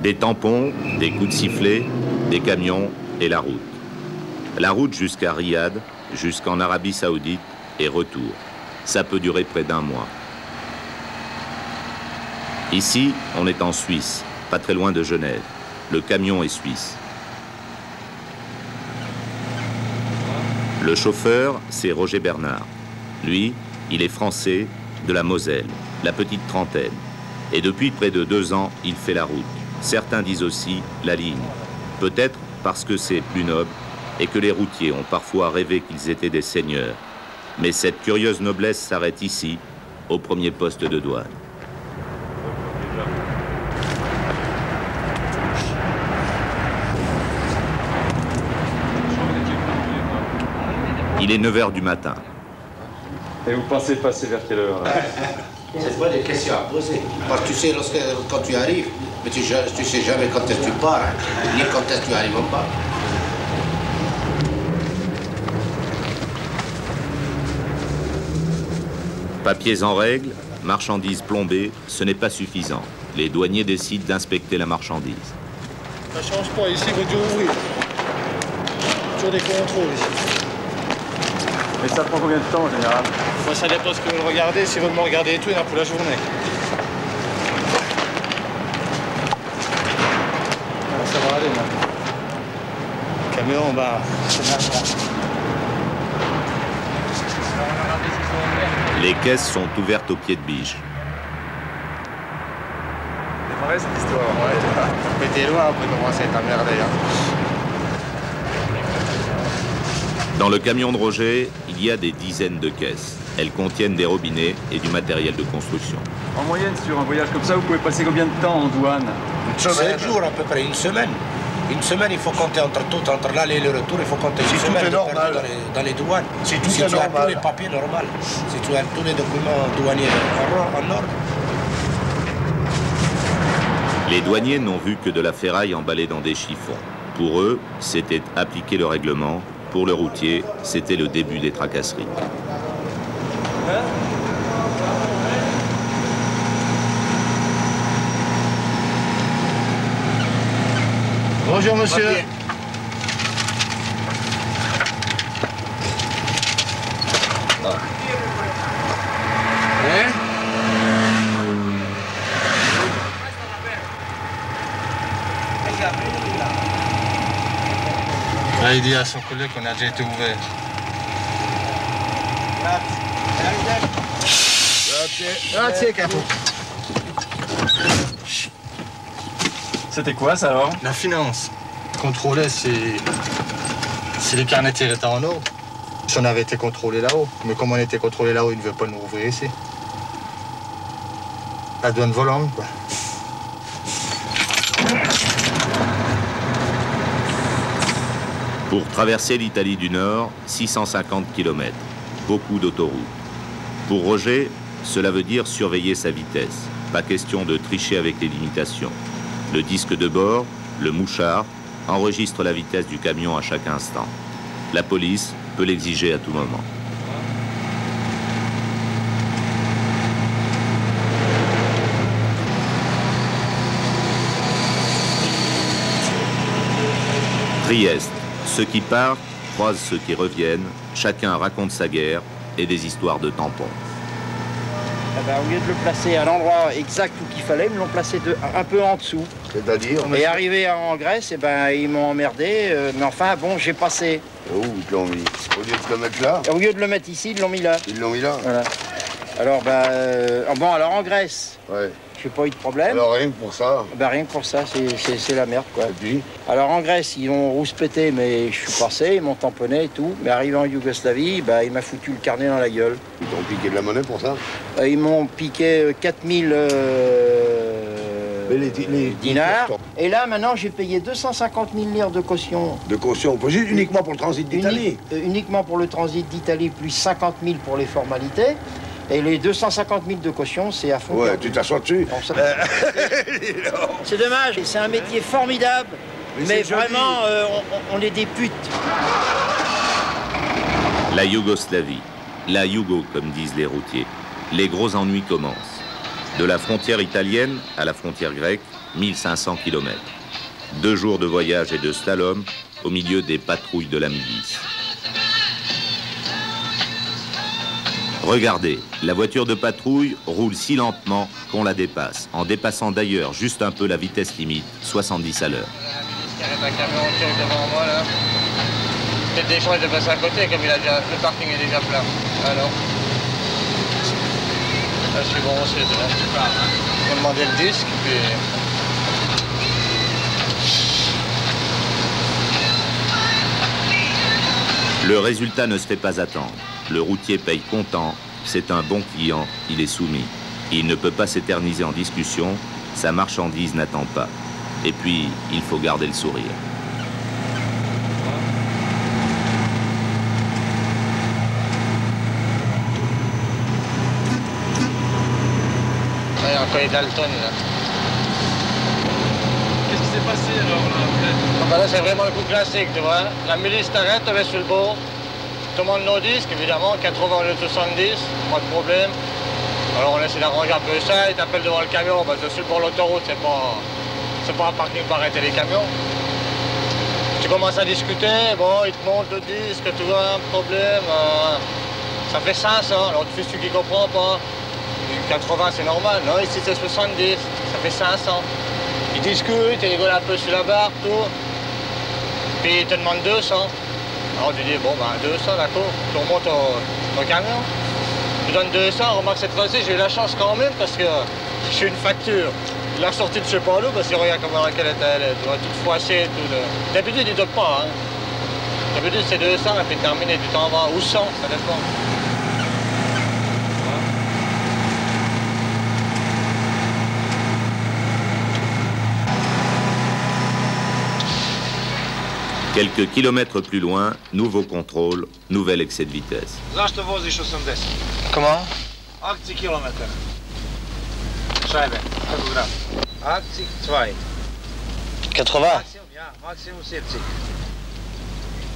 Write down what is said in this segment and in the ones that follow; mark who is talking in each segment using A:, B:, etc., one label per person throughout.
A: Des tampons, des coups de sifflet, des camions et la route. La route jusqu'à Riyad, jusqu'en Arabie Saoudite et retour. Ça peut durer près d'1 mois. Ici, on est en Suisse, pas très loin de Genève. Le camion est suisse. Le chauffeur, c'est Roger Bernard. Lui, il est français, de la Moselle, la petite trentaine. Et depuis près de 2 ans, il fait la route. Certains disent aussi la ligne. Peut-être parce que c'est plus noble et que les routiers ont parfois rêvé qu'ils étaient des seigneurs. Mais cette curieuse noblesse s'arrête ici, au premier poste de douane. Il est 9 h du matin.
B: Et vous pensez passer vers quelle heure?
C: C'est pas des questions à poser. Parce que tu sais, quand tu arrives, mais tu sais jamais quand est-ce que tu pars, ni quand est-ce que tu arrives pas.
A: Papiers en règle, marchandises plombées, ce n'est pas suffisant. Les douaniers décident d'inspecter la marchandise.
D: Ça change pas, ici il faut toujours ouvrir. Toujours des contrôles ici.
B: Et ça prend combien de temps en général?
D: Moi, ça dépend ce que vous regardez. Si vous me regardez et tout, il y en a pour la journée. Alors, ça va aller, là. Le camion, bah, c'est marrant.
A: Les caisses sont ouvertes au pied de biche.
B: C'est vrai cette histoire.
D: Ouais, mais t'es loin, après commencer à t'emmerder, hein.
A: Dans le camion de Roger, il y a des dizaines de caisses. Elles contiennent des robinets et du matériel de construction.
B: En moyenne, sur un voyage comme ça, vous pouvez passer combien de temps en douane?
C: 7 jours à peu près, une semaine. Une semaine, il faut compter entre tout, entre l'aller et le retour, il faut compter une semaine
E: tout est normal.
C: Dans les douanes.
E: Si tout
C: tu
E: est
C: as
E: normal.
C: tous les papiers normaux, si tu as tous les documents douaniers en ordre.
A: Les douaniers n'ont vu que de la ferraille emballée dans des chiffons. Pour eux, c'était appliquer le règlement. Pour le routier, c'était le début des tracasseries.
D: Bonjour, monsieur.
C: Papier. Hein?
D: Là, il dit à son collègue qu'on a déjà été ouvert.
C: Grazie, capo.
B: C'était quoi ça alors?
D: La finance. Contrôler, c'est les carnets étaient en ordre. Si on avait été contrôlé là-haut. Mais comme on était contrôlé là-haut, ils ne veulent pas nous ouvrir ici. La douane volante, quoi.
A: Pour traverser l'Italie du Nord, 650 km. Beaucoup d'autoroutes. Pour Roger, cela veut dire surveiller sa vitesse. Pas question de tricher avec les limitations. Le disque de bord, le mouchard, enregistre la vitesse du camion à chaque instant. La police peut l'exiger à tout moment. Trieste. Ceux qui partent croisent ceux qui reviennent. Chacun raconte sa guerre et des histoires de tampons.
F: Eh ben, au lieu de le placer à l'endroit exact où qu'il fallait, ils me l'ont placé un peu en dessous.
E: C'est-à-dire?
F: Et arrivé en Grèce, eh ben, ils m'ont emmerdé. Mais enfin, bon, j'ai passé.
E: Où ils l'ont mis? Au lieu de le mettre là?
F: Et au lieu de le mettre ici, ils l'ont mis là.
E: Ils l'ont mis là?
F: Voilà. Alors, bon, alors en Grèce,
E: Ouais.
F: j'ai pas eu de problème.
E: Alors rien que pour ça.
F: Ben, rien que pour ça, c'est la merde, quoi.
E: Et puis?
F: Alors en Grèce, ils ont rouspété, mais je suis passé, ils m'ont tamponné et tout. Mais arrivé en Yougoslavie, ben, il m'a foutu le carnet dans la gueule.
E: Ils t'ont piqué de la monnaie pour ça?
F: Ils m'ont piqué 4000
E: Mais les
F: dinars. Et là, maintenant, j'ai payé 250 000 lire de caution.
E: De caution, pas juste uniquement pour le transit d'Italie.
F: Uniquement pour le transit d'Italie, plus 50 000 pour les formalités. Et les 250 000 de caution, c'est à fond.
E: Ouais, tu t'assois dessus.
F: Bon, c'est dommage, c'est un métier formidable, mais
E: c'est joli.
F: vraiment, on est des putes.
A: La Yougoslavie, la Yougo comme disent les routiers. Les gros ennuis commencent. De la frontière italienne à la frontière grecque, 1500 km. 2 jours de voyage et de slalom au milieu des patrouilles de la milice. Regardez, la voiture de patrouille roule si lentement qu'on la dépasse, en dépassant d'ailleurs juste un peu la vitesse limite, 70 à l'heure.
F: Il y a un camion devant moi là. Peut-être des fois de passer à côté comme le parking est déjà plein. Alors. Là je suis bon aussi, là je pars. On va demander le disque puis.
A: Le résultat ne se fait pas attendre. Le routier paye comptant, c'est un bon client, il est soumis. Il ne peut pas s'éterniser en discussion, sa marchandise n'attend pas. Et puis, il faut garder le sourire.
F: Il y a encore les Dalton là.
B: Qu'est-ce qui s'est passé alors là après?
F: Là c'est vraiment le coup classique, tu vois. La milice t'arrête, tu vas sur le bord. Tout le monde nos disques, évidemment, 80 au lieu de 70, pas de problème. Alors on essaie d'arranger un peu ça, ils t'appellent devant le camion, parce que sur le bord de l'autoroute, c'est pas un parking pour arrêter les camions. Tu commences à discuter, bon, ils te montrent le disque, tu vois, un problème, ça fait 500, alors tu fais celui qui comprend pas. 80 c'est normal, non, ici c'est 70, ça fait 500. Ils discutent, ils rigolent un peu sur la barre, tout. Puis ils te demandent 200. Alors tu dis, bon ben 200 d'accord, tu remontes au camion. Tu donnes 200, remarque cette fois-ci j'ai eu la chance quand même parce que j'ai une facture. Il l'a sortie de je sais pas où parce que regarde comment laquelle elle est, tu vois, toute froissée, tout. D'habitude ils ne donnent pas, hein. D'habitude c'est 200 et puis terminé, tu t'en vas, ou 100, ça dépend.
A: Quelques kilomètres plus loin, nouveau contrôle, nouvel excès de vitesse.
G: Zašto voziš 80?
F: Comment?
G: Akcij kilometar. Šajbe, kako gram? Akcij 2.
F: 80.
G: Maksimum, ja, maksimum 70.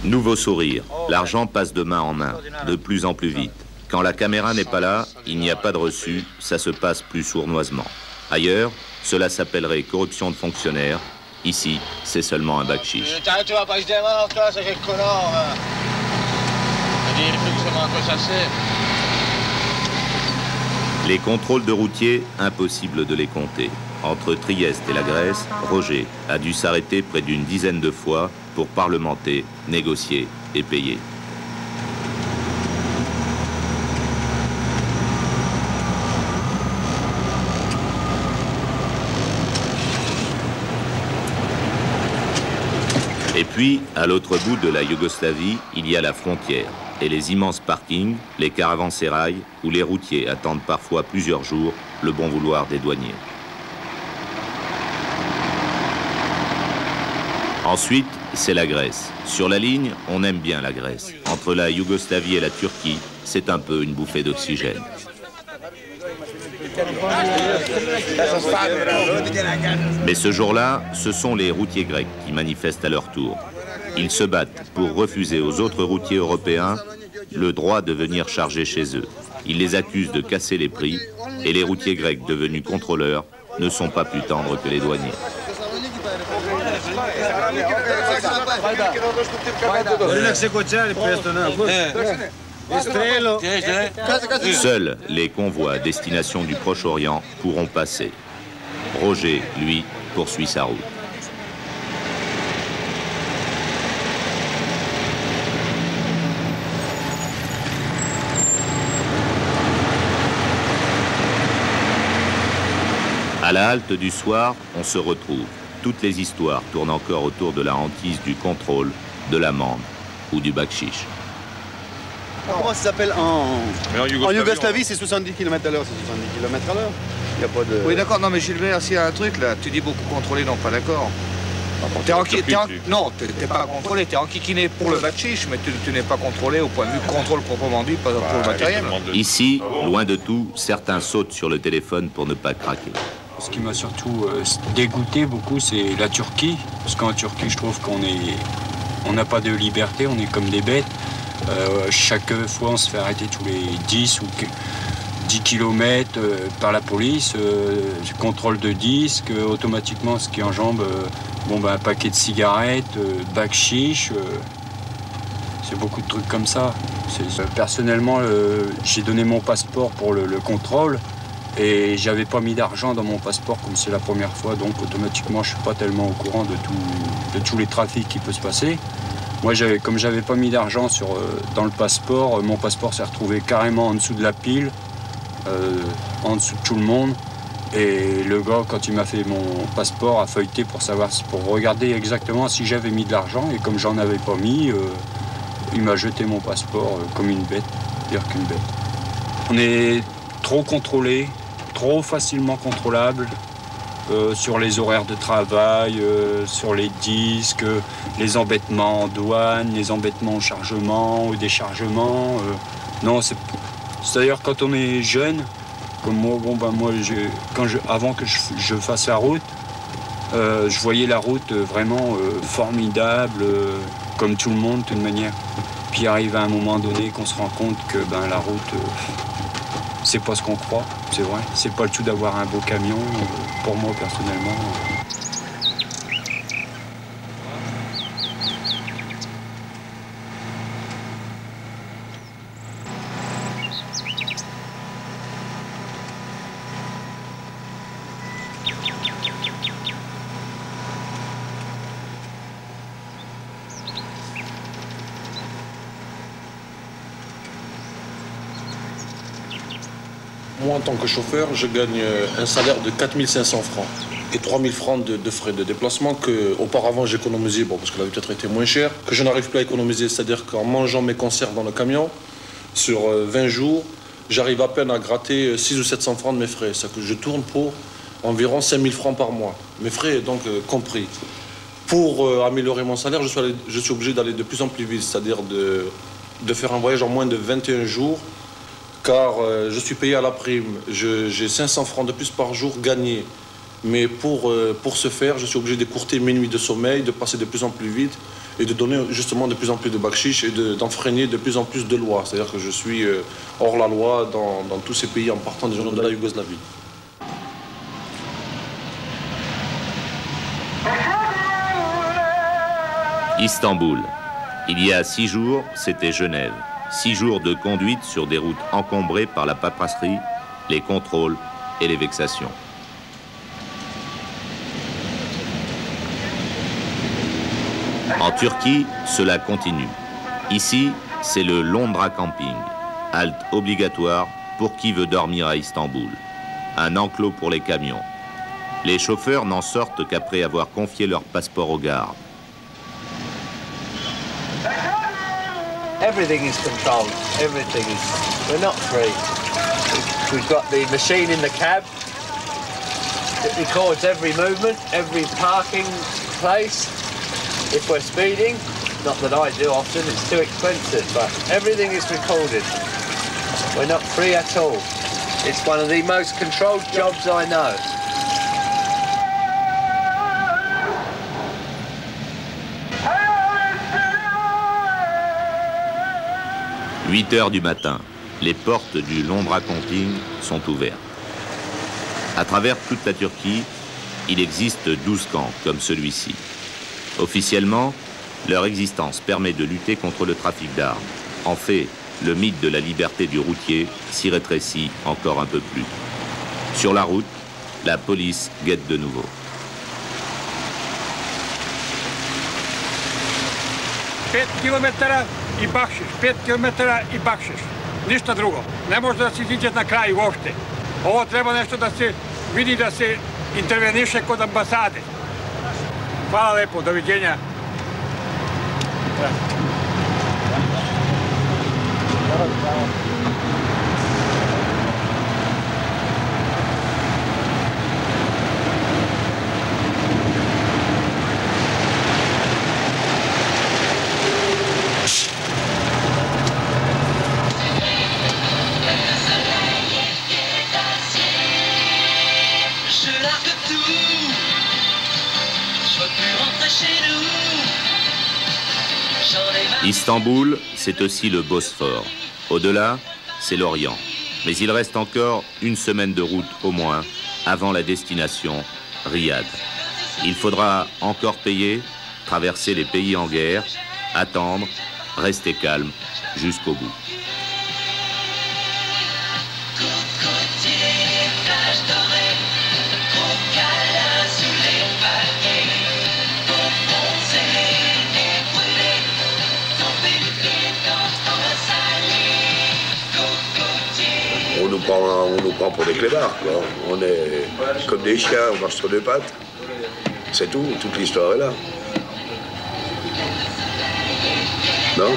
A: Nouveau sourire, l'argent passe de main en main, de plus en plus vite. Quand la caméra n'est pas là, il n'y a pas de reçu, ça se passe plus sournoisement. Ailleurs, cela s'appellerait corruption de fonctionnaires. Ici, c'est seulement un bakchich.
F: Tu vas pas, je démarre, toi, c'est quel connard. Je dis, il faut que je m'en consacrer.
A: Les contrôles de routiers, impossible de les compter. Entre Trieste et la Grèce, Roger a dû s'arrêter près d'une dizaine de fois pour parlementer, négocier et payer. Et puis, à l'autre bout de la Yougoslavie, il y a la frontière et les immenses parkings, les caravansérails, où les routiers attendent parfois plusieurs jours le bon vouloir des douaniers. Ensuite, c'est la Grèce. Sur la ligne, on aime bien la Grèce. Entre la Yougoslavie et la Turquie, c'est un peu une bouffée d'oxygène. Mais ce jour-là, ce sont les routiers grecs qui manifestent à leur tour. Ils se battent pour refuser aux autres routiers européens le droit de venir charger chez eux. Ils les accusent de casser les prix et les routiers grecs devenus contrôleurs ne sont pas plus tendres que les douaniers. Seuls les convois à destination du Proche-Orient pourront passer. Roger, lui, poursuit sa route. À la halte du soir, on se retrouve. Toutes les histoires tournent encore autour de la hantise du contrôle, de l'amende ou du bakchich.
H: Comment ça s'appelle en Yougoslavie, c'est 70 km à l'heure, c'est 70 km à l'heure. Il n'y a pas de...
I: Oui, d'accord, non, mais Gilbert, s'il y a un truc là, tu dis beaucoup contrôlé, non, pas d'accord. Non, t'es pas contrôlé, t'es enquiquiné pour le bakchich, mais tu n'es pas contrôlé au point de vue contrôle proprement dit, pas pour le matériel.
A: Ici, loin de tout, certains sautent sur le téléphone pour ne pas craquer.
J: Ce qui m'a surtout dégoûté beaucoup, c'est la Turquie. Parce qu'en Turquie, je trouve on n'a pas de liberté, on est comme des bêtes. Chaque fois, on se fait arrêter tous les 10 ou 10 km par la police, contrôle de disque, automatiquement ce qui enjambe un paquet de cigarettes, bac chiche, c'est beaucoup de trucs comme ça. Personnellement, j'ai donné mon passeport pour le contrôle et j'avais pas mis d'argent dans mon passeport comme c'est la première fois, donc automatiquement je suis pas tellement au courant de tous les trafics qui peuvent se passer. Moi, comme j'avais pas mis d'argent dans le passeport, mon passeport s'est retrouvé carrément en dessous de la pile, en dessous de tout le monde. Et le gars, quand il m'a fait mon passeport, a feuilleté pour regarder exactement si j'avais mis de l'argent. Et comme j'en avais pas mis, il m'a jeté mon passeport comme une bête, pire qu'une bête. On est trop contrôlé, trop facilement contrôlable. Sur les horaires de travail, sur les disques, les embêtements en douane, les embêtements au chargement, au déchargement. Non, c'est-à-dire quand on est jeune, comme moi, avant que je fasse la route, je voyais la route vraiment formidable, comme tout le monde, de toute manière. Puis arrive à un moment donné qu'on se rend compte que la route, c'est pas ce qu'on croit, c'est vrai. C'est pas le tout d'avoir un beau camion, pour moi personnellement.
K: Moi, en tant que chauffeur, je gagne un salaire de 4 500 francs et 3 000 francs de frais de déplacement qu'auparavant j'économisais, parce que la vie peut-être était moins chère, que je n'arrive plus à économiser. C'est-à-dire qu'en mangeant mes conserves dans le camion, sur 20 jours, j'arrive à peine à gratter 600 ou 700 francs de mes frais. C'est-à-dire que je tourne pour environ 5 000 francs par mois. Mes frais donc compris. Pour améliorer mon salaire, je suis obligé d'aller de plus en plus vite, c'est-à-dire de faire un voyage en moins de 21 jours, car je suis payé à la prime. J'ai 500 francs de plus par jour gagnés. Mais pour ce faire, je suis obligé d'écourter mes nuits de sommeil, de passer de plus en plus vite et de donner justement de plus en plus de bakshish et d'enfreiner de plus en plus de lois. C'est-à-dire que je suis hors la loi dans tous ces pays en partant des gens de la Yougoslavie.
A: Istanbul. Il y a 6 jours, c'était Genève. 6 jours de conduite sur des routes encombrées par la paperasserie, les contrôles et les vexations. En Turquie, cela continue. Ici, c'est le Londra Camping, halte obligatoire pour qui veut dormir à Istanbul. Un enclos pour les camions. Les chauffeurs n'en sortent qu'après avoir confié leur passeport aux gardes.
L: Everything is controlled. Everything is. We're not free. We've got the machine in the cab. It records every movement, every parking place. If we're speeding, not that I do often, it's too expensive, but everything is recorded. We're not free at all. It's one of the most controlled jobs I know.
A: 8 heures du matin, les portes du Londra Camping sont ouvertes. À travers toute la Turquie, il existe 12 camps comme celui-ci. Officiellement, leur existence permet de lutter contre le trafic d'armes. En fait, le mythe de la liberté du routier s'y rétrécit encore un peu plus. Sur la route, la police guette de nouveau.
F: I bakšiš, 5 km i bakšiš, ništa drugo. Ne može da se iziđe na kraj uopšte. Ovo treba nešto da se vidi, da se interveniše kod ambasade. Hvala lepo, doviđenja.
A: Istanbul, c'est aussi le Bosphore. Au-delà, c'est l'Orient. Mais il reste encore une semaine de route au moins avant la destination, Riyad. Il faudra encore payer, traverser les pays en guerre, attendre, rester calme jusqu'au bout.
E: On nous prend pour des clébards, quoi. On est comme des chiens, on marche sur deux pattes. C'est tout, toute l'histoire est là. Non ?